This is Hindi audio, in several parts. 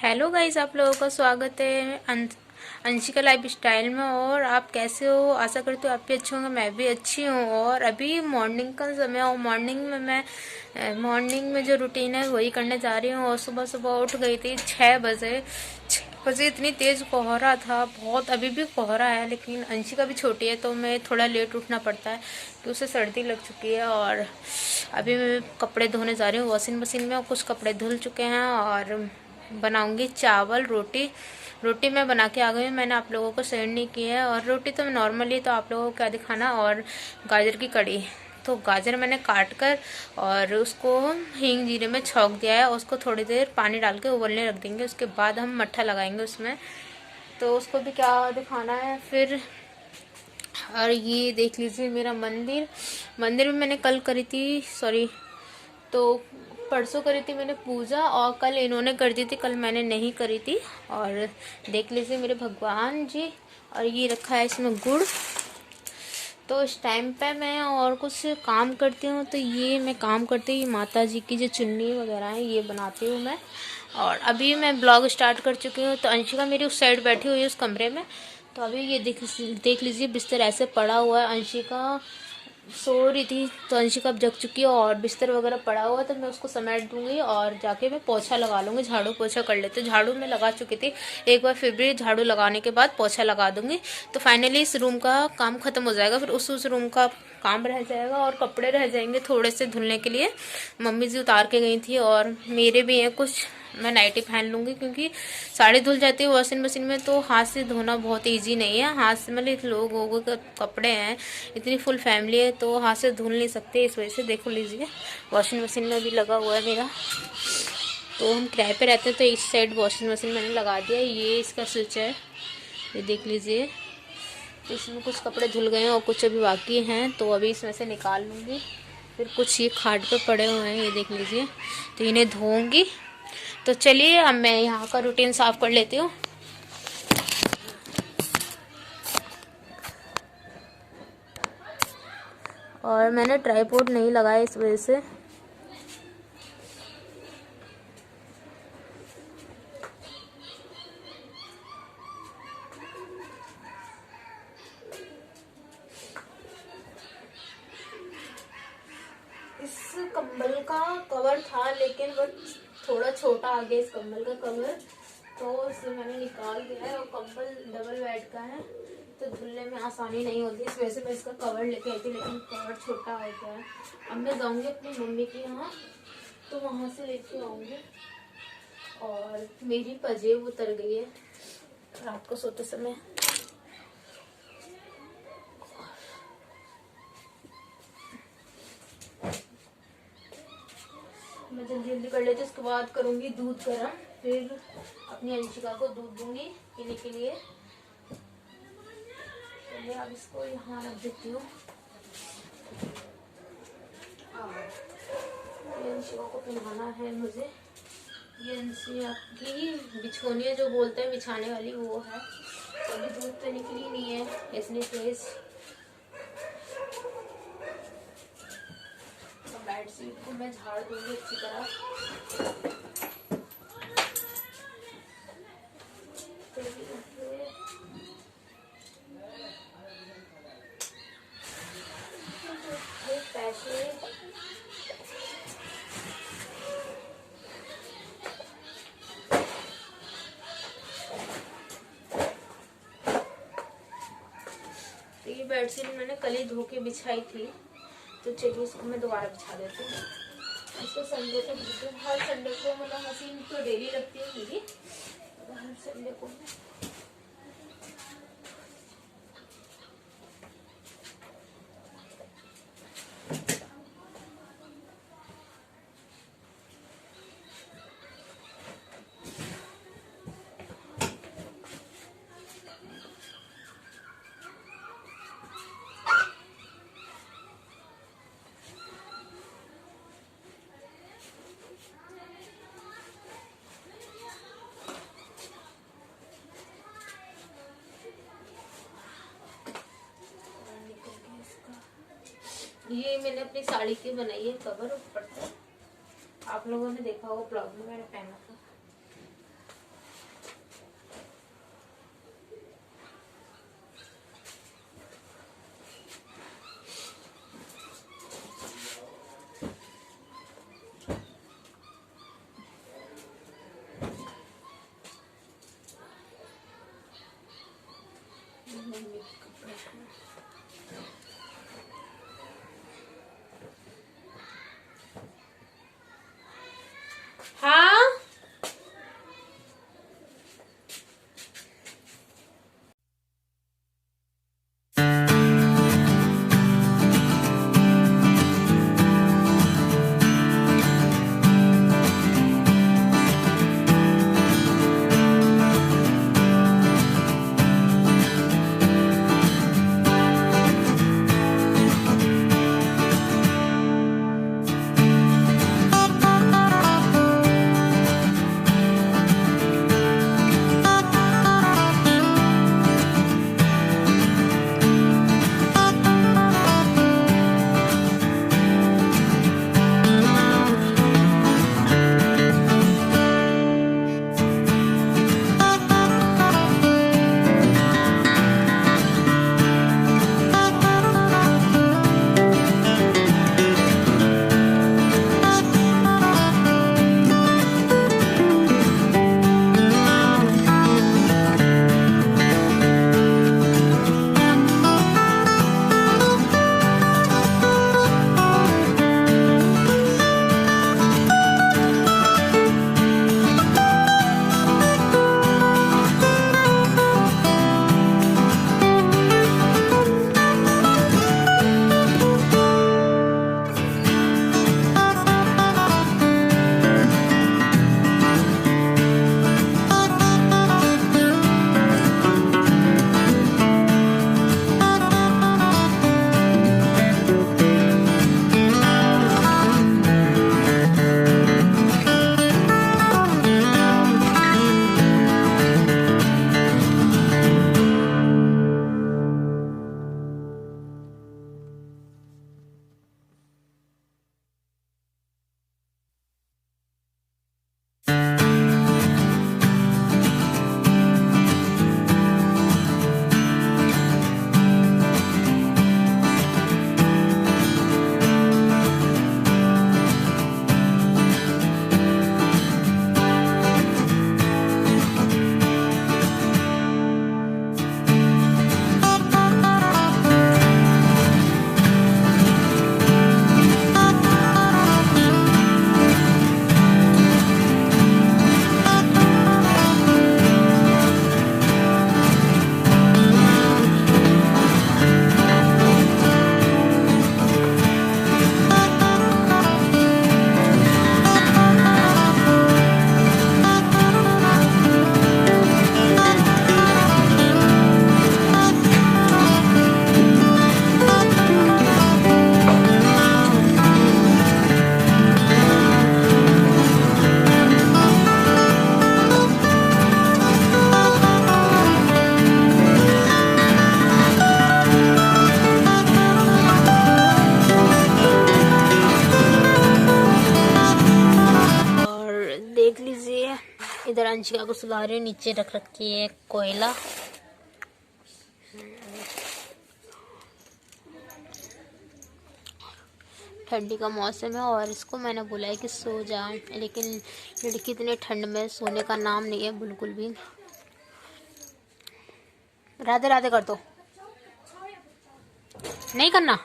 हेलो गाइस, आप लोगों का स्वागत है अंशिका लाइफ स्टाइल में। और आप कैसे हो? आशा करती हूँ आप भी अच्छे होंगे। मैं भी अच्छी हूँ। और अभी मॉर्निंग का समय और मॉर्निंग में जो रूटीन है वही करने जा रही हूँ। और सुबह सुबह उठ गई थी 6 बजे। 6 बजे इतनी तेज़ कोहरा था, बहुत। अभी भी कोहरा है, लेकिन अंशिका भी छोटी है तो मैं थोड़ा लेट उठना पड़ता है कि उसे सर्दी लग चुकी है। और अभी मैं कपड़े धोने जा रही हूँ वॉशिंग मशीन में, और कुछ कपड़े धुल चुके हैं। और बनाऊंगी चावल रोटी। रोटी मैं बना के आ गई हूँ, मैंने आप लोगों को शेयर नहीं की है। और रोटी तो नॉर्मली तो आप लोगों को क्या दिखाना। और गाजर की कड़ी, तो गाजर मैंने काट कर और उसको हींग जीरे में छौंक दिया है। उसको थोड़ी देर पानी डाल के उबलने रख देंगे, उसके बाद हम मट्ठा लगाएंगे उसमें। तो उसको भी क्या दिखाना है फिर। और ये देख लीजिए मेरा मंदिर। मंदिर में मैंने कल करी थी, सॉरी, तो परसों करी थी मैंने पूजा, और कल इन्होंने कर दी थी, कल मैंने नहीं करी थी। और देख लीजिए मेरे भगवान जी। और ये रखा है इसमें गुड़। तो इस टाइम पे मैं और कुछ काम करती हूँ, तो ये मैं काम करती हूँ माता जी की जो चुन्नी वगैरह है ये बनाती हूँ मैं। और अभी मैं ब्लॉग स्टार्ट कर चुकी हूँ। तो अंशिका मेरी उस साइड बैठी हुई है उस कमरे में। तो अभी ये देख लीजिए बिस्तर ऐसे पड़ा हुआ है। अंशिका सो रही थी तो अंशिका अब जग चुकी है, और बिस्तर वगैरह पड़ा हुआ है तो मैं उसको समेट दूंगी और जाके मैं पोछा लगा लूँगी। झाड़ू पोछा कर लेते। झाड़ू मैं लगा चुकी थी एक बार, फिर भी झाड़ू लगाने के बाद पोछा लगा दूंगी। तो फाइनली इस रूम का काम खत्म हो जाएगा। फिर उस रूम का काम रह जाएगा, और कपड़े रह जाएंगे थोड़े से धुलने के लिए। मम्मी जी उतार के गई थी, और मेरे भी हैं कुछ, मैं नाइटी पहन लूँगी क्योंकि साड़ी धुल जाती है वॉशिंग मशीन में। तो हाथ से धोना बहुत इजी नहीं है। हाथ से मतलब लोगों के कपड़े हैं, इतनी फुल फैमिली है तो हाथ से धुल नहीं सकते। इस वजह से देखो लीजिए वॉशिंग मशीन में भी लगा हुआ है मेरा। तो हम किराए पे रहते हैं तो इस साइड वॉशिंग मशीन मैंने लगा दिया। ये इसका स्विच है, ये देख लीजिए। तो इसमें कुछ कपड़े धुल गए हैं और कुछ अभी बाकी हैं, तो अभी इसमें से निकाल लूँगी। फिर कुछ ये खाट पे पड़े हुए हैं, ये देख लीजिए, तो इन्हें धोऊंगी। तो चलिए अब मैं यहाँ का रूटीन साफ कर लेती हूँ। और मैंने ट्राइपॉड नहीं लगाया इस वजह से। इस कंबल का कवर था, लेकिन वो थोड़ा छोटा आ गया इस कंबल का कवर, तो इसे मैंने निकाल दिया है। और कंबल डबल बेड का है तो धुलने में आसानी नहीं होती, इस वजह से मैं इसका कवर लेके आई थी, लेकिन कवर छोटा आ गया है। अब मैं जाऊँगी अपनी मम्मी के यहाँ, तो वहाँ से लेके आऊँगी। और मेरी पजेब उतर गई है रात को सोते समय। मैं जल्दी जल्दी कर लेती हूँ, उसके बाद करूँगी दूध गर्म। फिर अपनी अंशिका को दूध दूँगी पीने के लिए। तो मैं अब इसको यहाँ रख देती हूँ। ये अंशिका को पिलाना है मुझे। ये अंशिका की बिछोनिया जो बोलते हैं बिछाने वाली, वो है। अभी दूध तो निकली नहीं है इसलिए तेज। तो बेडशीट को मैं झाड़ दूँगी अच्छी तरह। तो ये बेडशीट मैंने कल ही धो के बिछाई थी, तो चलिए इसको मैं दोबारा बिछा देती हूँ। इसको संडे को बिल्कुल हर संडे को, मतलब मशीन तो डेली लगती है मेरी, हर संडे को ये मैंने अपनी साड़ी की बनाई है कवर ऊपर से। आप लोगों ने देखा होगा ब्लॉग में मैंने पहना था। इधर अंशिका को सुला रही हूँ, नीचे रख रखी है कोयला। ठंडी का मौसम है और इसको मैंने बोला है कि सो जा, लेकिन लड़की इतने ठंड में सोने का नाम नहीं है बिल्कुल भी। राधे राधे कर दो। नहीं करना,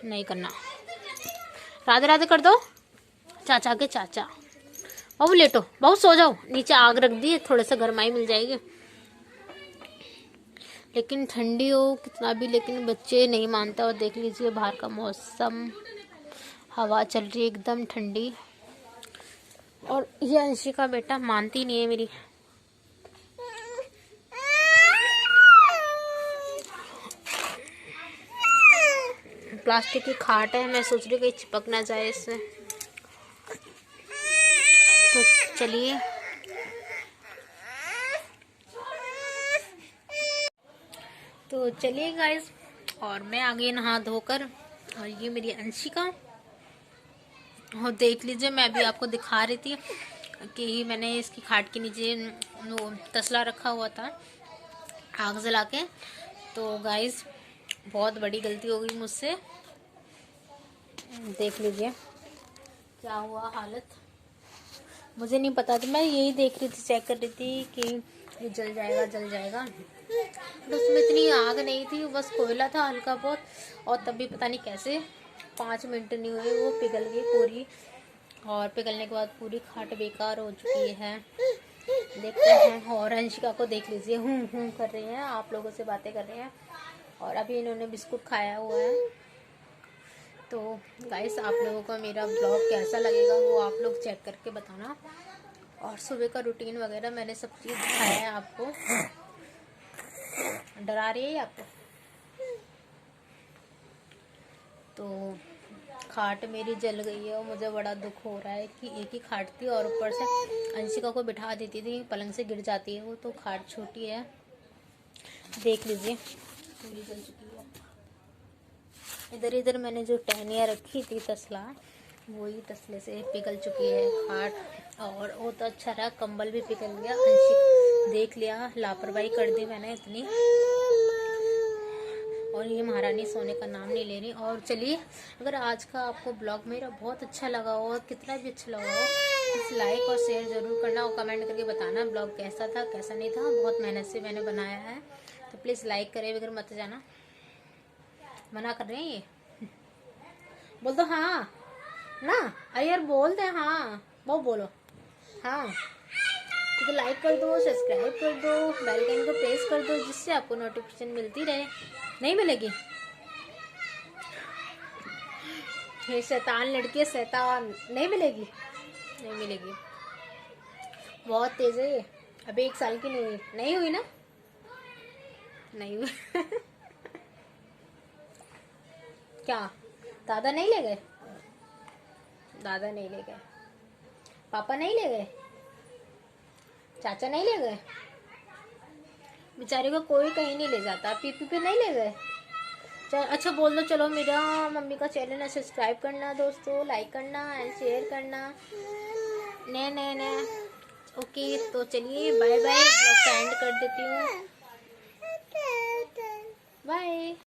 नहीं करना। राधे राधे कर दो। चाचा के चाचा। बाबू लेटो, बाबू सो जाओ। नीचे आग रख दी, थोड़ा सा गरमाई मिल जाएगी। लेकिन ठंडी हो कितना भी, लेकिन बच्चे नहीं मानता। और देख लीजिए बाहर का मौसम, हवा चल रही है एकदम ठंडी। और ये अंशिका बेटा मानती नहीं है मेरी। प्लास्टिक की खाट है, मैं सोच रही हूँ कहीं चिपक ना जाए इससे। तो चलिए गाइस, और मैं आ गई नहा धोकर। और ये मेरी अंशिका। और देख लीजिए, मैं अभी आपको दिखा रही थी कि मैंने इसकी खाट के नीचे वो तसला रखा हुआ था आग जला के। तो गाइस बहुत बड़ी गलती हो गई मुझसे। देख लीजिए क्या हुआ हालत। मुझे नहीं पता था, मैं यही देख रही थी, चेक कर रही थी कि ये जल जाएगा जल जाएगा। तो उसमें इतनी आग नहीं थी, बस कोयला था हल्का बहुत। और तब भी पता नहीं कैसे 5 मिनट नहीं हुए वो पिघल गई पूरी। और पिघलने के बाद पूरी खाट बेकार हो चुकी है। देखते हैं। और अंशिका को देख लीजिए, हूँ कर रहे हैं, आप लोगों से बातें कर रहे हैं। और अभी इन्होंने बिस्कुट खाया हुआ है। तो गाइस आप लोगों को मेरा ब्लॉग कैसा लगेगा वो आप लोग चेक करके बताना। और सुबह का रूटीन वगैरह मैंने सब चीज़ दिखाया है आपको। डरा रही है आपको। तो खाट मेरी जल गई है और मुझे बड़ा दुख हो रहा है कि एक ही खाट थी और ऊपर से अंशिका को बिठा देती थी, पलंग से गिर जाती है वो। तो खाट छोटी है, देख लीजिए पूरी जल चुकी है। इधर इधर मैंने जो टहनियाँ रखी थी तसला, वही तसले से पिघल चुकी है खाट। और वो तो अच्छा रहा, कंबल भी पिघल गया। अंशिका देख लिया, लापरवाही कर दी मैंने इतनी। और ये महारानी सोने का नाम नहीं ले रही। और चलिए, अगर आज का आपको ब्लॉग मेरा बहुत अच्छा लगा हो और कितना भी अच्छा लगा हो, इस लाइक और शेयर ज़रूर करना और कमेंट करके बताना ब्लॉग कैसा था कैसा नहीं था। बहुत मेहनत से मैंने बनाया है, तो प्लीज़ लाइक करे बगैर मत जाना। मना कर रहे हैं ये। बोल दो हाँ ना। अरे यार बोल दे हाँ, वो बोलो हाँ। तो लाइक कर दो, सब्सक्राइब कर दो, बेल आइकन को प्रेस कर दो, जिससे आपको नोटिफिकेशन मिलती रहे। नहीं मिलेगी? ये शैतान लड़की है, शैतान। नहीं मिलेगी, नहीं मिलेगी। बहुत तेज है ये, अभी 1 साल की नहीं हुई। नहीं हुई ना? नहीं हुई। क्या दादा नहीं ले गए? दादा नहीं ले गए, पापा नहीं ले गए, चाचा नहीं ले गए। बेचारे को कोई कहीं नहीं ले जाता। पीपी पे नहीं ले गए। अच्छा बोल दो, चलो मेरा मम्मी का चैनल है, सब्सक्राइब करना दोस्तों, लाइक करना एंड शेयर करना। ने ओके, तो चलिए बाय बाय, ब्लॉग एंड कर देती हूँ। बाय।